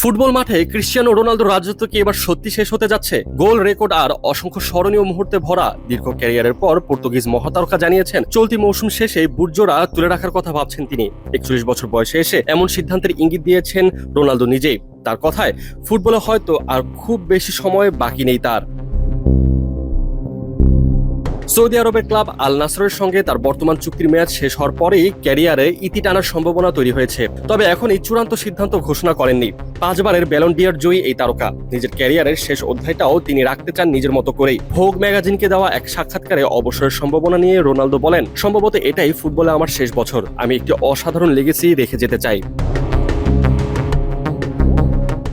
Football মাঠে Cristiano রোনালদোর রাজত্ব কি এবার সত্যি শেষ হতে যাচ্ছে? গোল রেকর্ড আর অসংখ্য স্মরণীয় মুহূর্তে ভরা দীর্ঘ ক্যারিয়ারের পর পর্তুগিজ মহাতারকা জানিয়েছেন চলতি মৌসুম শেষে বুটজোড়া তুলে রাখার কথা ভাবছেন তিনি। 41 বছর বয়সে এসে এমন সিদ্ধান্তের ইঙ্গিত দিয়েছেন রোনালদো নিজেই। তার কথায় ফুটবলে হয়তো আর খুব বেশি সময় বাকি নেই তার। সৌদি আরবের ক্লাব আল নাসরের সঙ্গে তার বর্তমান চুক্তির মেয়াদ শেষ হওয়ার পরেই ক্যারিয়ারে ইতি টানার সম্ভাবনা তৈরি হয়েছে। তবে এখন এই চূড়ান্ত সিদ্ধান্ত ঘোষণা করেননি। 5 বারের ব্যালন ডি'অর জয়ী এই তারকা নিজের ক্যারিয়ারের শেষ অধ্যায়টাও তিনি রাখতে চান নিজের মতো করেই। ভোগ ম্যাগাজিনকে দেওয়া এক সাক্ষাৎকারে অবসরের সম্ভাবনা নিয়ে রোনালদো বলেন, সম্ভবত এটাই ফুটবলে আমার শেষ বছর। আমি একটি অসাধারণ লেগেসি রেখে যেতে চাই।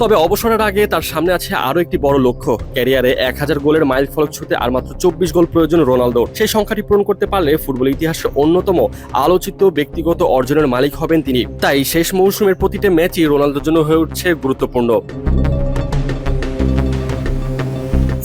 তবে অবসরের আগে তার সামনে আছে আরো একটি বড় লক্ষ্য। ক্যারিয়ারে 1000 গোলের মাইল ফলক ছুঁতে আর মাত্র 24 গোল প্রয়োজন রোনালদোর। সেই সংখ্যাটি পূরণ করতে পারলে ফুটবল ইতিহাসের অন্যতম আলোচিত ব্যক্তিগত অর্জনের মালিক হবেন তিনি। তাই শেষ মৌসুমের প্রতিটা ম্যাচই রোনালদোর জন্য হয়ে উঠছে গুরুত্বপূর্ণ।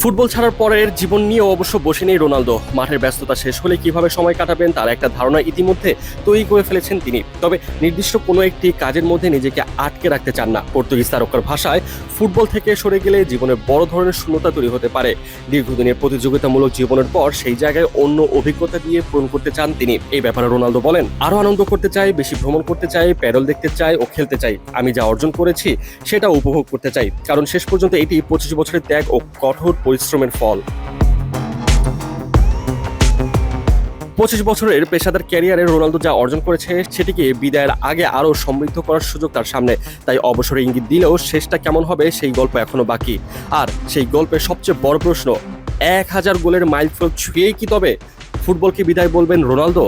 ফুটবল ছাড়ার পরের জীবন নিয়েও অবশ্য বসে নেই রোনালদো। মাঠের ব্যস্ততা শেষ হলে কিভাবে সময় কাটাবেন তার একটা ধারণা ইতিমধ্যে তৈরি করে ফেলেছেন তিনি। তবে নির্দিষ্ট কোনো একটি কাজের মধ্যে নিজেকে আটকে রাখতে চান না। পর্তুগিজ তারকার ভাষায় ফুটবল থেকে সরে গেলে জীবনে বড় ধরনের শূন্যতা তৈরি হতে পারে। দীর্ঘদিনের প্রতিযোগিতামূলক জীবনের পর সেই জায়গায় অন্য অভিজ্ঞতা দিয়ে পূরণ করতে চান তিনি। এই ব্যাপারে রোনালদো বলেন, আরো আনন্দ করতে চাই, বেশি ভ্রমণ করতে চাই, প্যাডল দেখতে চাই ও খেলতে চাই। আমি যা অর্জন করেছি সেটা উপভোগ করতে চাই, কারণ শেষ পর্যন্ত এটি 25 বছরের ত্যাগ ও কঠোর পরিশ্রমের ফল। 25 বছরের পেশাদার ক্যারিয়ারে রোনালদো যা অর্জন করেছে সেটিকে বিদায়ের আগে আরো সমৃদ্ধ করার সুযোগ তার সামনে। তাই অবসরে ইঙ্গিত দিলেও শেষটা কেমন হবে সেই গল্প এখনো বাকি। আর সেই গল্পের সবচেয়ে বড় প্রশ্ন, 1000 গোলের মাইলফলক ছুঁয়েই কি তবে ফুটবলকে বিদায় বলবেন রোনালদো?